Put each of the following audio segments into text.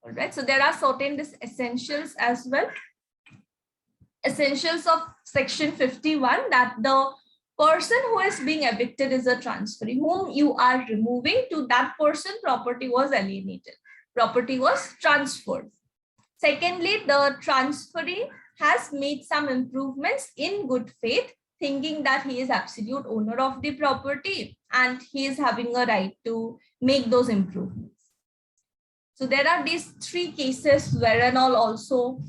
All right, so there are certain essentials as well. Essentials of section 51, that the person who is being evicted is a transferee. Whom you are removing, to that person property was alienated, property was transferred. Secondly, the transferee has made some improvements in good faith, thinking that he is absolute owner of the property and he is having a right to make those improvements. So there are these three cases wherein all also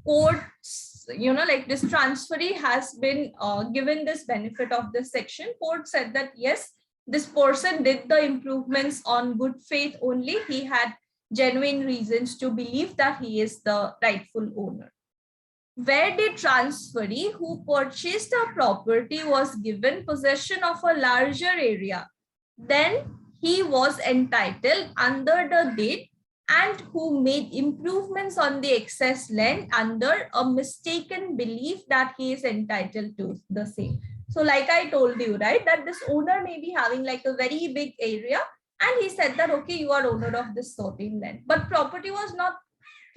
courts, like this transferee has been given this benefit of this section. Court said that yes, this person did the improvements on good faith only. He had genuine reasons to believe that he is the rightful owner. Where the transferee who purchased a property was given possession of a larger area, then he was entitled under the deed, and who made improvements on the excess land under a mistaken belief that he is entitled to the same. So like I told you, right, that this owner may be having like a very big area, and he said that, okay, you are owner of this certain land, but property was not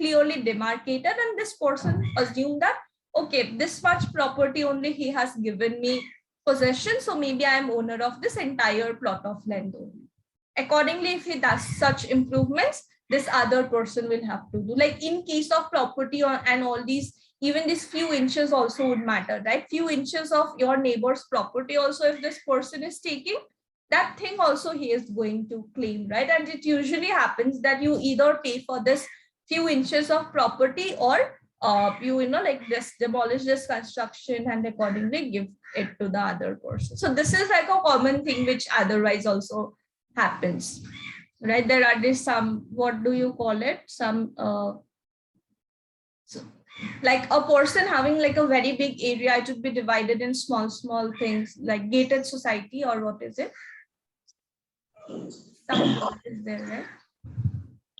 clearly demarcated, and this person assumed that, okay, this much property only he has given me possession, so maybe I am owner of this entire plot of land only. Accordingly, if he does such improvements, this other person will have to do. Like in case of property and all these, even these few inches also would matter, right? Few inches of your neighbor's property also, if this person is taking, that thing also he is going to claim, right? And it usually happens that you either pay for this few inches of property, or like just demolish this construction and accordingly give it to the other person. So this is like a common thing which otherwise also happens, right? There are this some, what do you call it, some so like a person having like a very big area, it would be divided in small things, like gated society, or what is it, some word is there, right?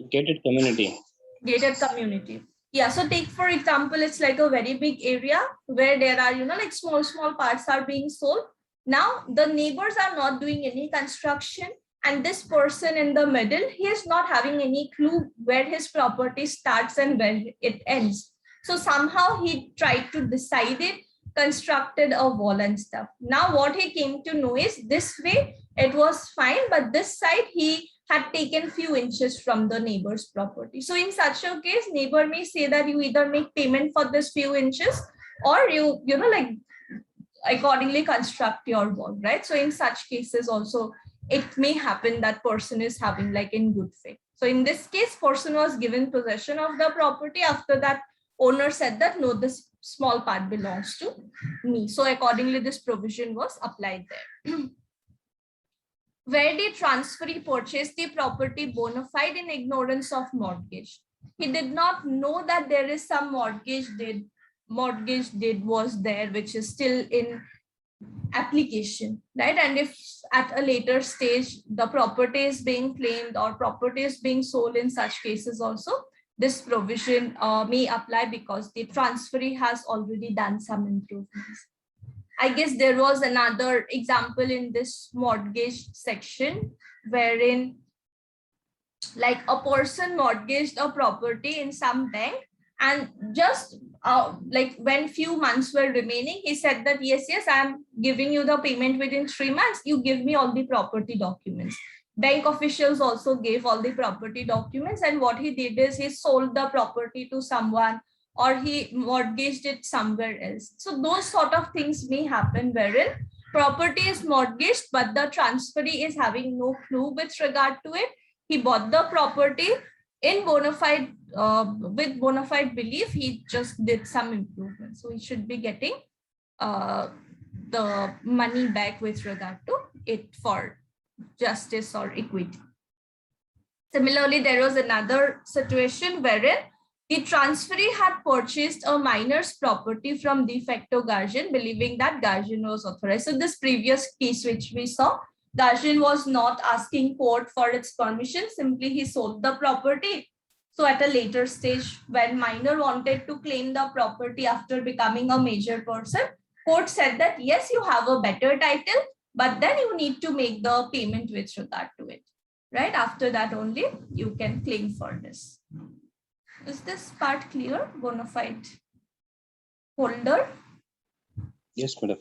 Gated community. Gated community. Yeah, so take for example, it's like a very big area where there are, like small parts are being sold. Now the neighbors are not doing any construction, and this person in the middle, he is not having any clue where his property starts and where it ends. So somehow he tried to decide it, constructed a wall and stuff. Now what he came to know is this way it was fine, but this side he had taken few inches from the neighbor's property. So in such a case, neighbor may say that you either make payment for this few inches, or you like accordingly construct your wall, right? So in such cases also, it may happen that person is having like in good faith. So in this case, person was given possession of the property. After that, owner said that no, this small part belongs to me. So accordingly, this provision was applied there. Where the transferee purchased the property bona fide in ignorance of mortgage. He did not know that there is some mortgage deed was there, which is still in application, right? And if at a later stage the property is being claimed or property is being sold, in such cases also this provision may apply, because the transferee has already done some improvements. I guess there was another example in this mortgage section wherein like a person mortgaged a property in some bank, and just like when few months were remaining, he said that yes, I'm giving you the payment within 3 months. You give me all the property documents. Bank officials also gave all the property documents, and what he did is he sold the property to someone, or he mortgaged it somewhere else. So those sort of things may happen wherein property is mortgaged, but the transferee is having no clue with regard to it. He bought the property in bona fide, with bona fide belief, he just did some improvement. So he should be getting the money back with regard to it for justice or equity. Similarly, there was another situation wherein the transferee had purchased a minor's property from de facto guardian, believing that guardian was authorized. So this previous case which we saw, guardian was not asking court for its permission, simply he sold the property. So at a later stage, when minor wanted to claim the property after becoming a major person, court said that yes, you have a better title, but then you need to make the payment with regard to it, right? After that only you can claim for this. Is this part clear? Bona fide holder. Yes, madam.